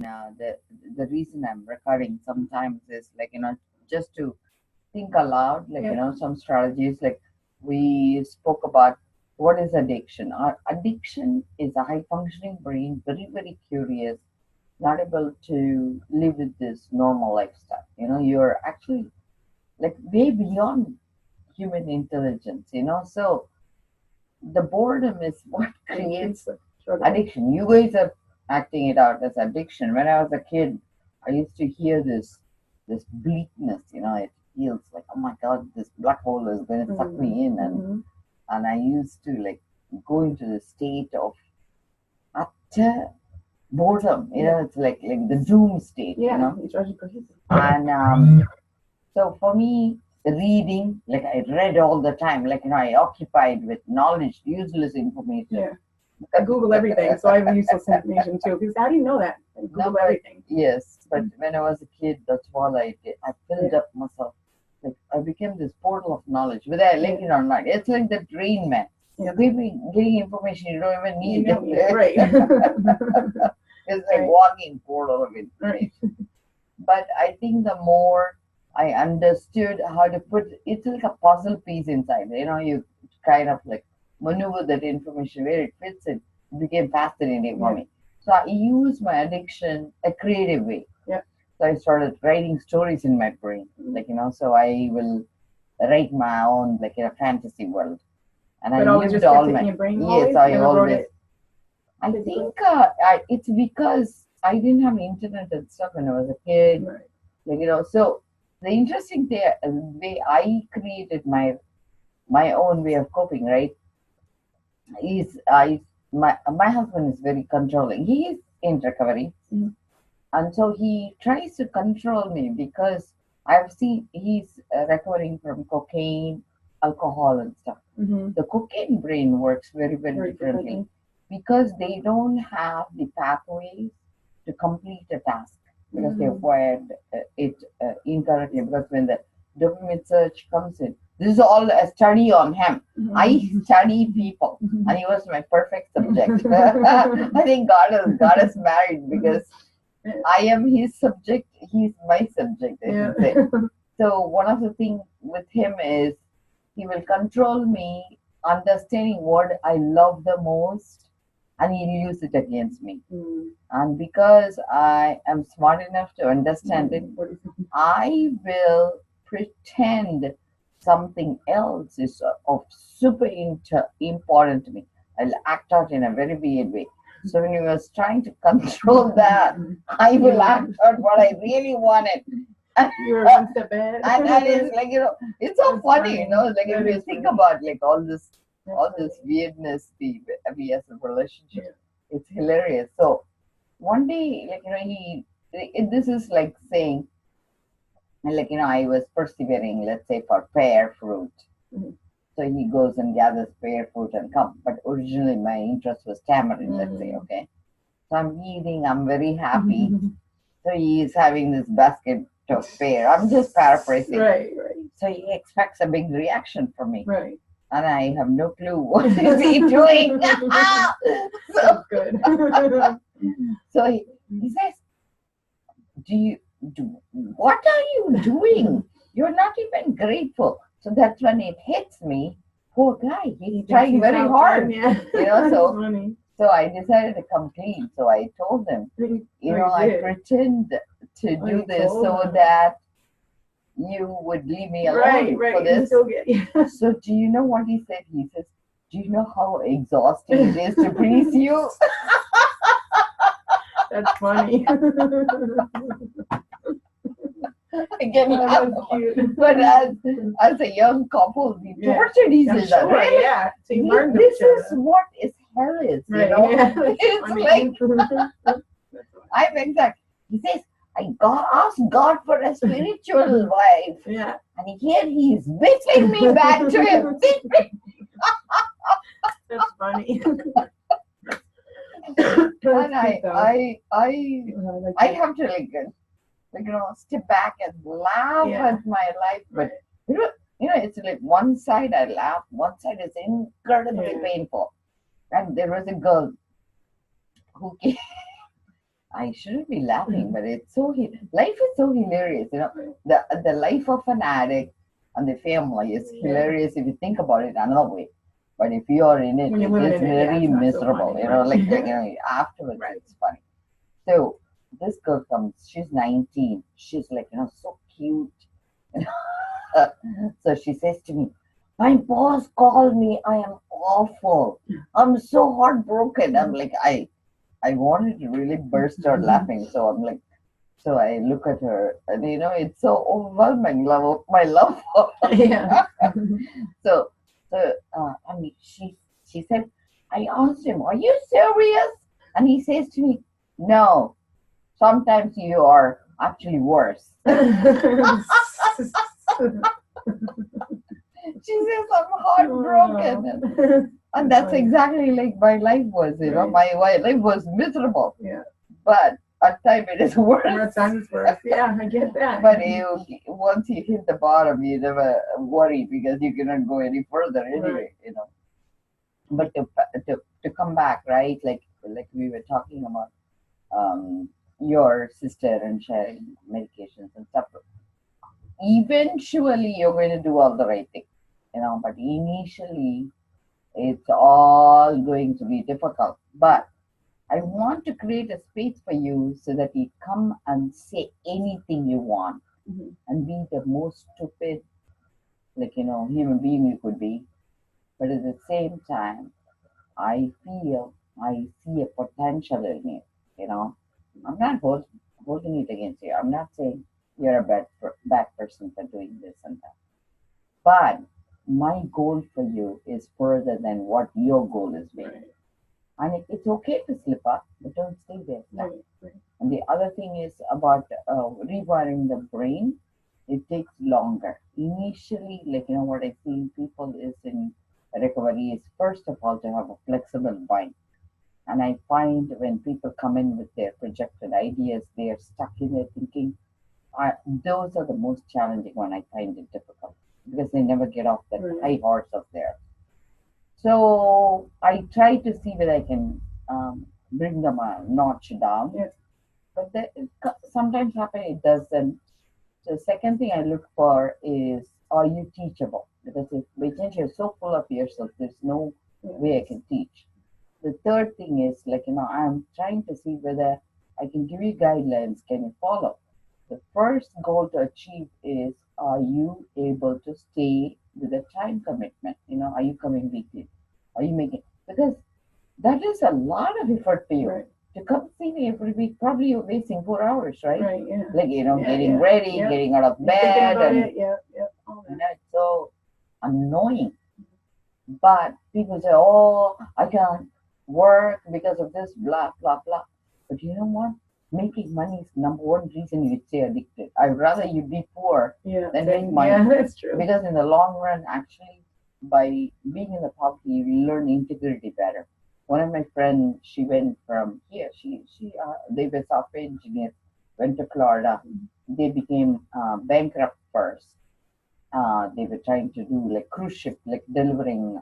The reason I'm recording sometimes is like, just to think aloud, like, some strategies, like we spoke about what is addiction. Our addiction is a high functioning brain, very, very curious, not able to live with this normal lifestyle. You're actually like way beyond human intelligence, so the boredom is what creates addiction. You guys are acting it out as addiction. When I was a kid, I used to hear this bleakness. It feels like, oh my god, this black hole is going to suck me in, and I used to like go into the state of utter boredom. It's like the doom state. And so for me, reading, like I read all the time, like I occupied with knowledge, useless information. Yeah. I Google everything, so I have useless information too. Because how do you know that? I Google everything. Yes, but when I was a kid, that's all I did. I filled up myself. Like I became this portal of knowledge, whether I like it or not. It's like the Rain Man. Yeah. Getting information you don't even need. Right. It's like walking portal of information. Right. But I think the more I understood how to put it's like a puzzle piece inside. You kind of like maneuver that information where it fits in. It became fascinating for me. So I use my addiction a creative way. Yeah. So I started writing stories in my brain. Like, so I will write my own, like in a fantasy world. And but I always lived just all kept my it in your brain. Yes, I always. I think it's because I didn't have internet and stuff when I was a kid. Right. Like, so the interesting way I created my own way of coping, right? My husband is very controlling. He is in recovery, and so he tries to control me because I've seen he's recovering from cocaine, alcohol, and stuff. The cocaine brain works very, very differently because they don't have the pathways to complete a task because they acquired it incorrectly. Because when the dopamine surge comes in, this is all a study on him. I study people, and he was my perfect subject. I think God has married because I am his subject, he's my subject, I should say. So one of the things with him is he will control me, understanding what I love the most, and he'll use it against me. And because I am smart enough to understand it, I will pretend something else is of super important to me. I'll act out in a very weird way. So when he was trying to control that, I will act out what I really wanted. You were one step ahead. And it's like, it's so funny, like if you think about like all this weirdness we as a relationship, it's hilarious. So one day, like, this is like saying, like, I was persevering, let's say, for pear fruit. So he goes and gathers pear fruit and come. But originally my interest was tamarind, let's say, okay. So I'm eating, I'm very happy. So he is having this basket of pear. I'm just paraphrasing. Right. So he expects a big reaction from me. Right. And I have no clue what is he doing. So good. So he says, what are you doing? You're not even grateful. So that's when it hits me. Poor guy, he's trying very hard. So I decided to come clean. So I told him, I pretend to do this so that you would leave me alone for this. So do you know what he said? He says, do you know how exhausting it is to please you? That's funny. Again, but as a young couple, we tortured each other. Right? Yeah. So you learned this is what is hell is, It's like I'm exact. He says, I asked God for a spiritual wife. Yeah. And here he is whistling me back to him. That's funny. And I have to step back and laugh at my life. But it's like one side I laugh, one side is incredibly painful. And there was a girl who I shouldn't be laughing, but it's so life is so hilarious. The life of an addict and the family is hilarious if you think about it another way. But if you are in it, When you it live is in it, yeah, very it's not so miserable. funny, Afterwards Right. it's funny. So this girl comes. She's 19. She's like so cute. So she says to me, "My boss called me. I am awful. I'm so heartbroken." I'm like, I wanted to really burst out laughing. So I'm like, so I look at her, and it's so overwhelming. My love for her. Yeah. So, I mean, she said, I asked him, "Are you serious?" And he says to me, "No. Sometimes you are actually worse." She says, "I'm heartbroken." And that's exactly like my life was, Right. my life was miserable. Yeah. But at times it is worse. At times it's worse. Yeah, I get that. But once you hit the bottom, you never worry because you cannot go any further anyway, But to come back, right? Like we were talking about your sister and sharing medications and stuff. Eventually, you're going to do all the right thing, But initially, it's all going to be difficult. But I want to create a space for you so that you come and say anything you want and be the most stupid, human being you could be. But at the same time, I feel I see a potential in you, I'm not holding it against you. I'm not saying you're a bad person for doing this and that. But my goal for you is further than what your goal is being. Right. And it's okay to slip up, but don't stay there. Right. And the other thing is about rewiring the brain. It takes longer. Initially, what I see in people is in recovery is first of all to have a flexible mind. And I find when people come in with their projected ideas, they are stuck in their thinking. Those are the most challenging one. I find it difficult because they never get off that high horse of theirs. So I try to see whether I can bring them a notch down. Yes. But sometimes happen it doesn't. The second thing I look for is, are you teachable? Because if by chance you're so full of yourself, there's no way I can teach. The third thing is I'm trying to see whether I can give you guidelines. Can you follow? The first goal to achieve is, are you able to stay with a time commitment? Are you coming weekly? Are you making, because that is a lot of effort for you. Right. To come see me every week, probably you're wasting 4 hours, right? Right, yeah. Getting ready, getting out of bed, and all that. it's so annoying. But people say, "Oh, I can't work because of this, blah blah blah." But you know what? Making money is number one reason you'd stay addicted. I'd rather you be poor than make money. Yeah, that's true. Because in the long run, actually, by being in the poverty, you learn integrity better. One of my friends, she went from here. They were software engineers, went to Florida. They became bankrupt first. They were trying to do like cruise ship, like delivering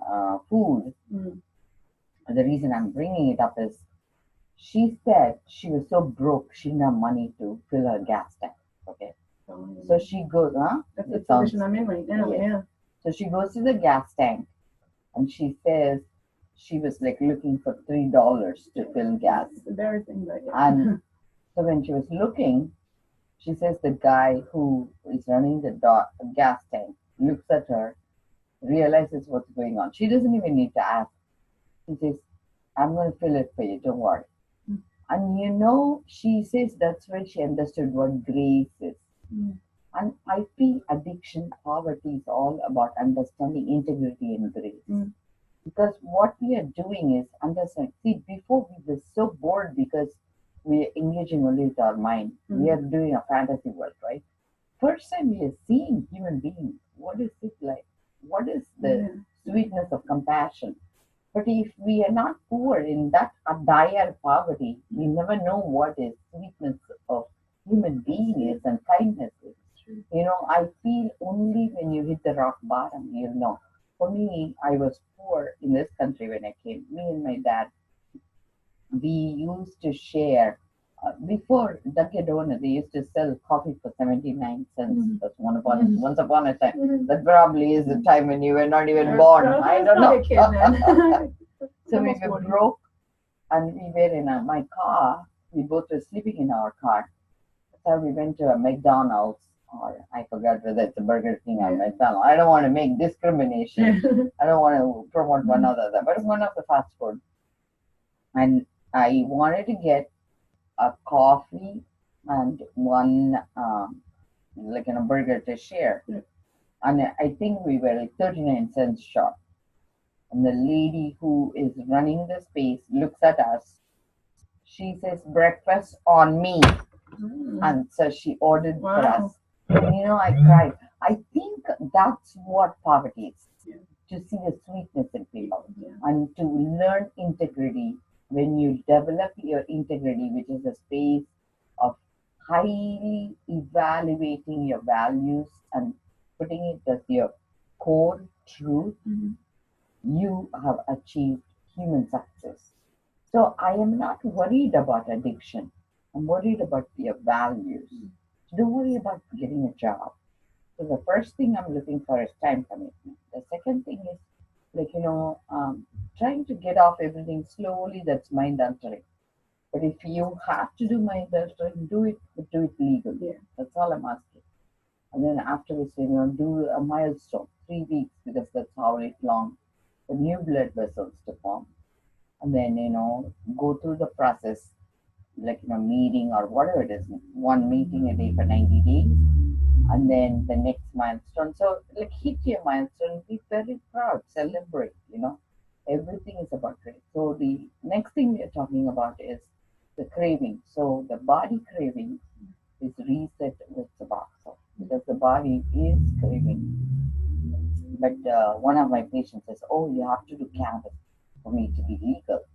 food. The reason I'm bringing it up is she said she was so broke, she didn't have money to fill her gas tank. Okay. So she goes, That's the position I'm in right now, yeah. So she goes to the gas tank and she says she was like looking for $3 to fill gas. It's embarrassing, but yeah. And so when she was looking, she says the guy who is running the gas tank looks at her, realizes what's going on. She doesn't even need to ask. He says, "I'm going to fill it for you, don't worry." And she says that's when she understood what grace is. And I feel addiction, poverty is all about understanding integrity and grace. Because what we are doing is understanding. See, before we were so bored because we are engaging only with our mind. We are doing a fantasy world, right? First time we are seeing human beings. What is it like? What is the sweetness of compassion? But if we are not poor in that dire poverty, we never know what is sweetness of human being is and kindness is. I feel only when you hit the rock bottom, you'll know. For me, I was poor in this country when I came. Me and my dad, we used to share Before Dunkin' Donuts, they used to sell coffee for 79 cents. That's once upon a time. That probably is the time when you were not even born. I don't know. A kid then. So we were broke, and we were in my car. We both were sleeping in our car. So we went to a McDonald's, or I forgot whether it's a Burger King or McDonald's. I don't want to make discrimination. I don't want to promote one or the other, but it's one of the fast food. And I wanted to get a coffee and one burger to share. And I think we were like 39 cents short. And the lady who is running the space looks at us. She says, breakfast on me. And so she ordered for us. And I cried. I think that's what poverty is. To see the sweetness in people and to learn integrity. When you develop your integrity, which is a space of highly evaluating your values and putting it as your core truth, you have achieved human success. So I am not worried about addiction. I'm worried about your values. So don't worry about getting a job. So the first thing I'm looking for is time commitment. The second thing is trying to get off everything slowly. That's mind altering. But if you have to do mind altering, do it, but do it legally. That's all I'm asking. And then afterwards, do a milestone, 3 weeks, because that's how long the new blood vessels to form. And then, go through the process, meeting or whatever it is, one meeting a day for 90 days. And then the next milestone. So, hit your milestone, be very proud, celebrate, Everything is about grace. So, the next thing we are talking about is the craving. So, the body craving is reset with Suboxone because the body is craving. But one of my patients says, oh, you have to do cannabis for me to be legal.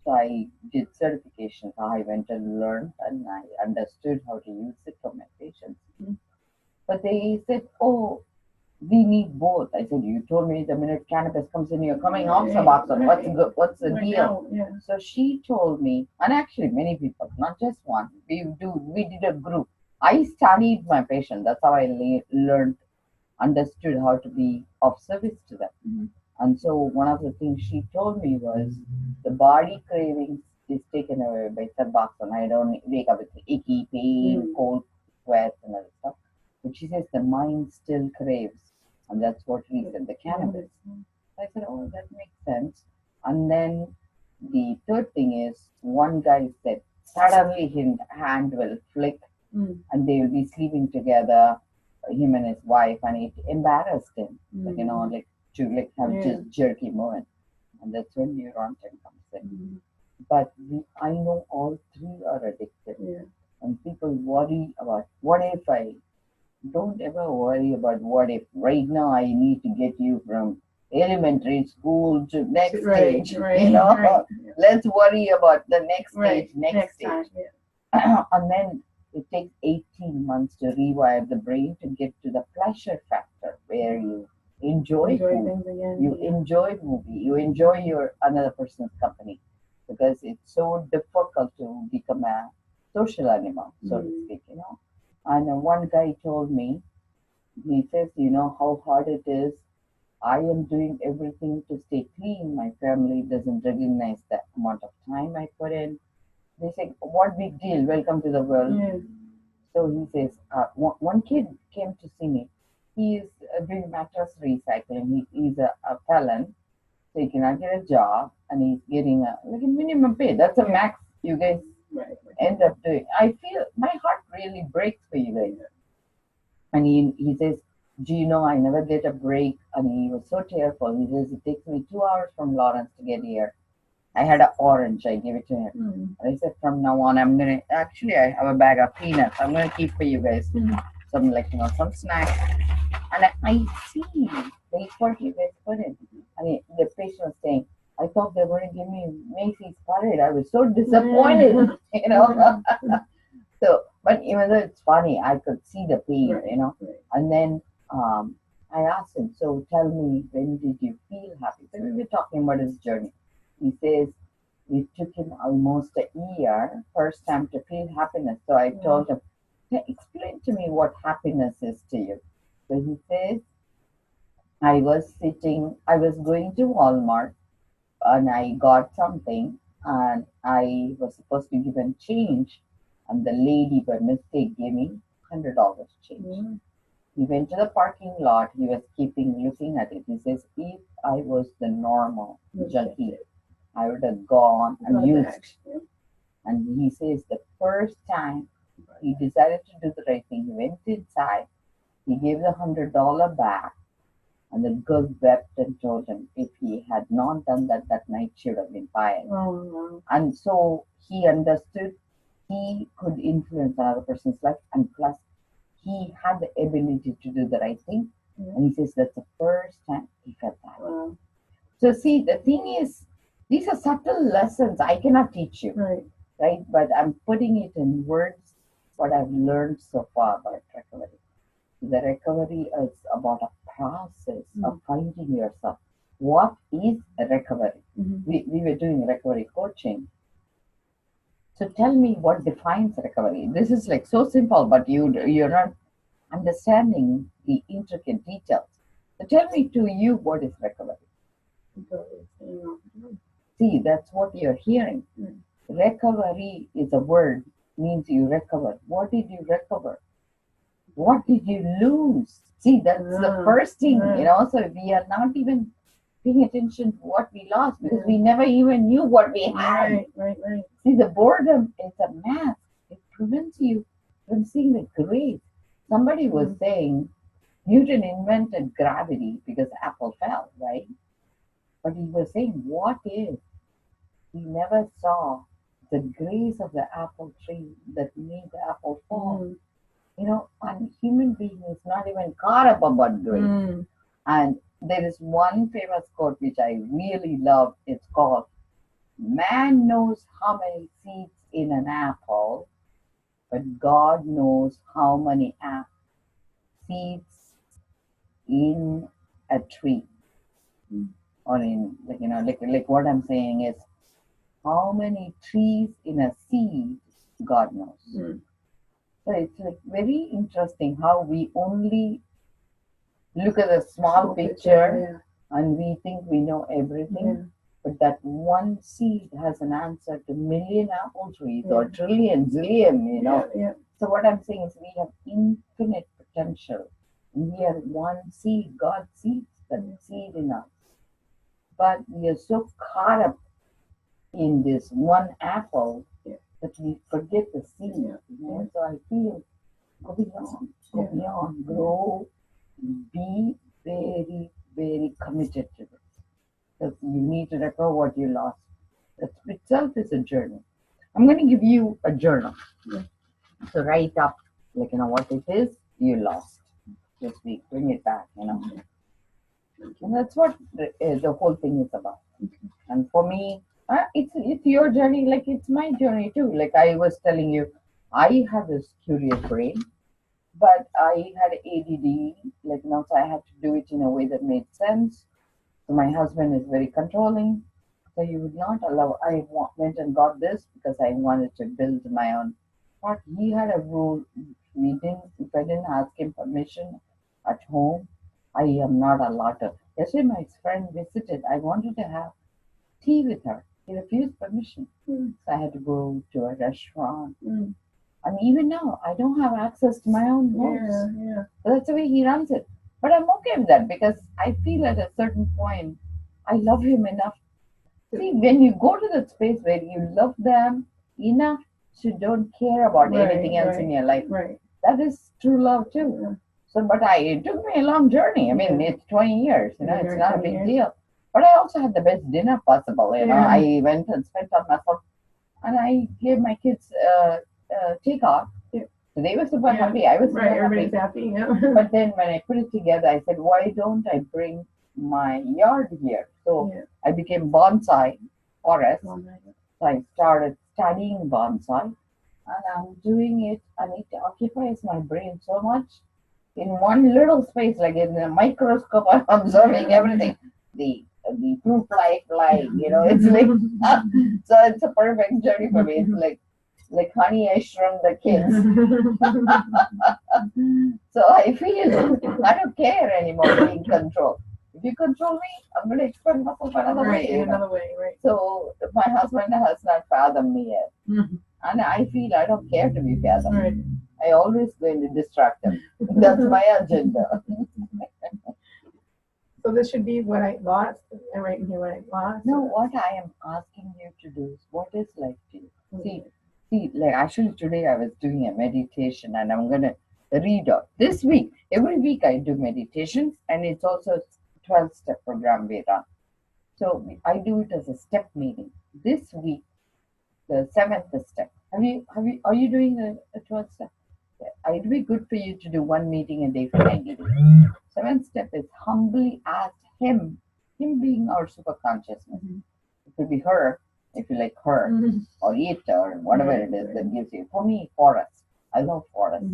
So I did certification. I went and learned and I understood how to use it for my patients. But they said, oh, we need both. I said, you told me the minute cannabis comes in, you're coming off Suboxone. What's the deal? So she told me, and actually many people, not just one, we did a group. I studied my patient. That's how I learned, understood how to be of service to them. And so one of the things she told me was the body cravings is taken away by Suboxone. I don't wake up with icky pain, cold sweats and other stuff. But she says the mind still craves. And that's what we said, the cannabis. I said, oh, that makes sense. And then the third thing is, one guy said, suddenly his hand will flick and they will be sleeping together, him and his wife, and it embarrassed him, to have just jerky movement. And that's when neurontin comes in. But I know all three are addictive. And people worry about, what if I don't ever worry about what if. Right now I need to get you from elementary school to next stage. Let's worry about the next stage, next stage. And then it takes 18 months to rewire the brain to get to the pleasure factor where you enjoy food, you enjoy movie, you enjoy your another person's company, because it's so difficult to become a social animal, so to speak, And one guy told me, he says, how hard it is. I am doing everything to stay clean. My family doesn't recognize the amount of time I put in. They say, what big deal? Welcome to the world. So he says, one kid came to see me. He is doing mattress recycling. He's a felon, so he cannot get a job, and he's getting a minimum pay. That's a max you guys end up doing. I feel my heart really breaks for you guys. And he says, do you know I never get a break? And he was so tearful. He says, it takes me 2 hours from Lawrence to get here. I had an orange. I gave it to him. And I said, from now on, I'm going to, actually, I have a bag of peanuts. I'm going to keep for you guys some, some snacks. And I see the effort you guys put in. And the patient was saying, I thought they were going to give me Macy's parade. I was so disappointed, So, but even though it's funny, I could see the pain, And then I asked him, so tell me, when did you feel happy? So we were talking about his journey. He says, it took him almost a year, first time to feel happiness. So I told him, "Hey, explain to me what happiness is to you." So he says, I was going to Walmart and I got something and I was supposed to give him change. And the lady by mistake gave me $100 change. He went to the parking lot. He was keeping looking at it. He says, if I was the normal junkie, I would have gone and used. And he says the first time he decided to do the right thing, he went inside, he gave the $100 back, and the girl wept and told him if he had not done that that night, she would have been fired. And so he understood he could influence another person's life, and plus he had the ability to do the right thing. And he says that's the first time he felt that. So see, the thing is, these are subtle lessons I cannot teach you, right? But I'm putting it in words, what I've learned so far about recovery. The recovery is about a process of finding yourself. What is a recovery? We were doing recovery coaching. So tell me what defines recovery. This is like so simple, but you're not understanding the intricate details. So tell me to you, what is recovery? See, that's what you're hearing. Recovery is a word, means you recover. What did you recover? What did you lose? See, that's the first thing, so we are not even paying attention to what we lost because we never even knew what we had. See, the boredom is a mask. It prevents you from seeing the grace. Somebody was saying Newton invented gravity because the apple fell, right? But he was saying, what if he never saw the grace of the apple tree that made the apple fall? And human being is not even caught up about grace. And there is one famous quote which I really love. It's called, "Man knows how many seeds in an apple, but God knows how many seeds in a tree." Or in, like what I'm saying is, how many trees in a seed, God knows. So it's like very interesting how we only look at the small picture and we think we know everything. But that one seed has an answer to million apple trees or trillion, zillion, So what I'm saying is we have infinite potential. And we are one seed. God seeds that seed in us. But we are so caught up in this one apple that we forget the seed. So I feel, go beyond, grow, be very, very committed to this. Because you need to recover what you lost. That itself is a journey. I'm going to give you a journal. So write up, what it is you lost this week. Bring it back, And that's what the whole thing is about. And for me, it's your journey, like it's my journey too. Like I was telling you, I have this curious brain, but I had ADD, so I had to do it in a way that made sense. So my husband is very controlling, so he would not allow. I went and got this because I wanted to build my own. But he had a rule. If I didn't ask him permission at home, I am not allowed to. Yesterday my friend visited. I wanted to have tea with her. He refused permission. So I had to go to a restaurant. And even now, I don't have access to my own house. So that's the way he runs it. But I'm okay with that because I feel at a certain point, I love him enough. See, when you go to that space where you love them enough to don't care about anything else in your life, that is true love too. So, but it took me a long journey. I mean, it's 20 years, it's not a big deal. But I also had the best dinner possible, I went and spent on myself, and I gave my kids takeoff. So they were super happy. I was super everybody's happy. But then when I put it together, I said, why don't I bring my yard here? So I became bonsai forest. So I started studying bonsai, and I'm doing it, and it occupies my brain so much. In one little space, like in a microscope, I'm observing everything. The the fruit fly flying, it's like, so it's a perfect journey for me. It's like honey, I shrunk the kids. So I feel I don't care anymore being controlled. If you control me, I'm going to expand myself another Right, way. in another way, right. So my husband has not fathomed me yet. And I feel I don't care to be fathomed. Right. I always going to distract him. That's my agenda. So this should be what I lost. I write in here what I lost. No, what I am asking you to do is, what is life to you? See, like actually today I was doing a meditation and I'm going to read out. This week, every week I do meditations and it's also a 12-step program we run. So I do it as a step meeting. This week, the 7th step. Are you doing a 12th step? It'd be good for you to do one meeting a day for 90 days. 7th step is humbly ask him being our super consciousness. It could be her, if you like her, or it, or whatever it is that gives you. For me, forest. I love forest.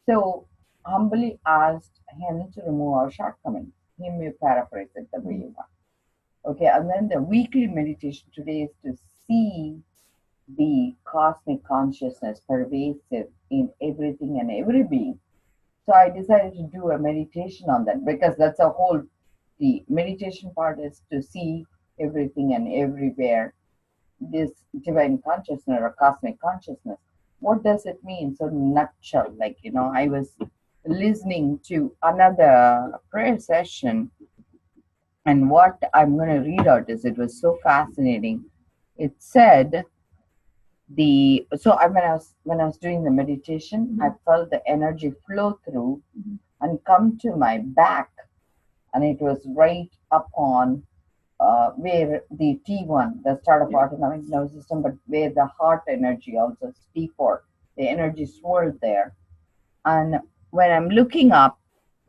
So humbly asked him to remove our shortcomings. Him, you paraphrase it the way you want. Okay, and then the weekly meditation today is to see the cosmic consciousness pervasive in everything and every being. So I decided to do a meditation on that because that's a whole, the meditation part is to see everything and everywhere, this divine consciousness or cosmic consciousness. What does it mean? So nutshell, like, I was listening to another prayer session and what I'm going to read out is, it was so fascinating. It said, when I was doing the meditation, I felt the energy flow through and come to my back, and it was right up on where the T1, the start of autonomic nervous system, but where the heart energy also is T4, the energy swirled there. And when I'm looking up,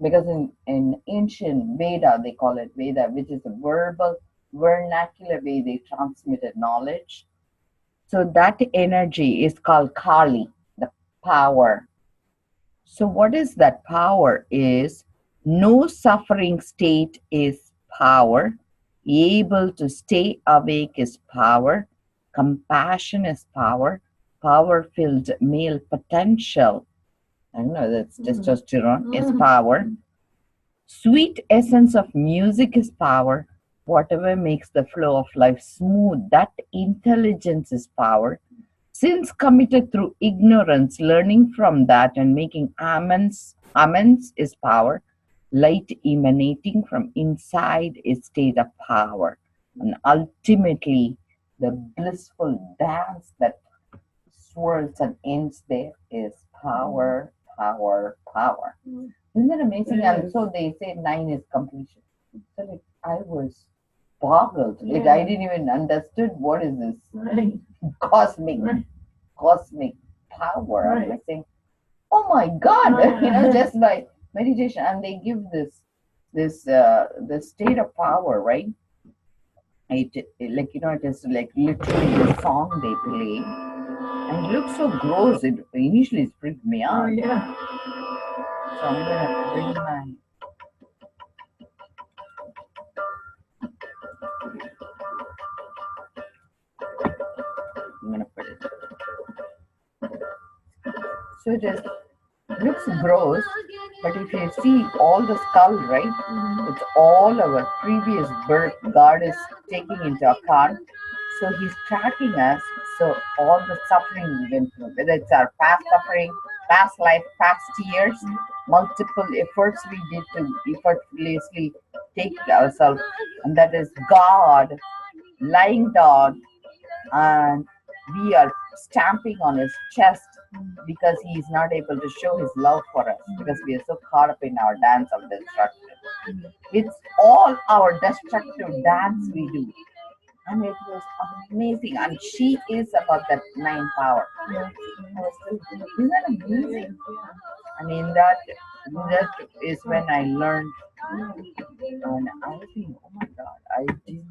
because in ancient Veda, they call it Veda, which is a vernacular way they transmitted knowledge. So that energy is called Kali, the power. So what is that power is, no suffering state is power, able to stay awake is power, compassion is power, power-filled male potential, I know that's testosterone, is power, sweet essence of music is power, whatever makes the flow of life smooth, that intelligence is power. Sins committed through ignorance, learning from that and making amends is power. Light emanating from inside is state of power. And ultimately, the blissful dance that swirls and ends there is power, power, power. Isn't that amazing? And so they say 9 is completion. So like, I was boggled. Like I didn't even understood what is this cosmic power. I was saying, oh my God, just by meditation. And they give this state of power, right? It like, it is like literally the song they play. And it looks so gross. It initially freaked me out. Oh, yeah. So I'm gonna bring my I'm gonna put it. So it looks gross, but if you see all the skull, right? It's all our previous birth God is taking into account. So he's tracking us. So all the suffering we went through, whether it's our past suffering, past life, past years, multiple efforts we did to effortlessly take ourselves, and that is God lying down, and we are stamping on his chest because he is not able to show his love for us because we are so caught up in our dance of destruction. It's all our destructive dance we do. And it was amazing. And she is about that 9 power. Isn't that amazing? I mean, that is when I learned. When I was thinking, oh my God, I did.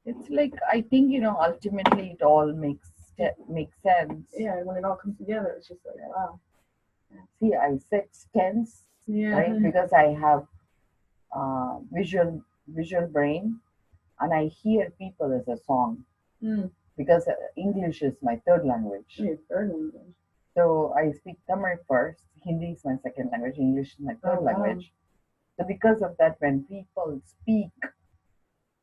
It's like, I think, ultimately it all makes sense. Yeah, when it all comes together, it's just like, wow. See, I said tense, Yeah. right? Because I have visual brain, and I hear people as a song because English is my third language. Your third language. So I speak Tamil first, Hindi is my second language, English is my third wow. language. So because of that, when people speak,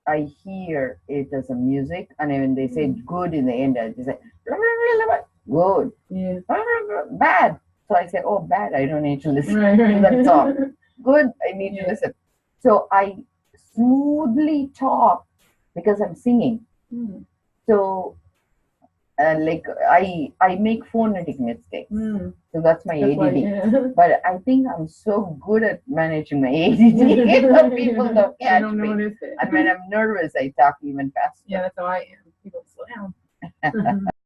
I hear it as a music, and when they say good in the end, I just say blah, blah, blah, blah, good, Yeah. blah, blah, blah, bad. So I say, oh, bad, I don't need to listen Right. to that song. Good, I need to listen. So I smoothly talk because I'm singing. So like I make phonetic mistakes. So that's my ADD. Why, But I think I'm so good at managing my ADD that people don't catch don't me. notice it. And when I'm nervous, I talk even faster. Yeah, that's how I am. People slow down.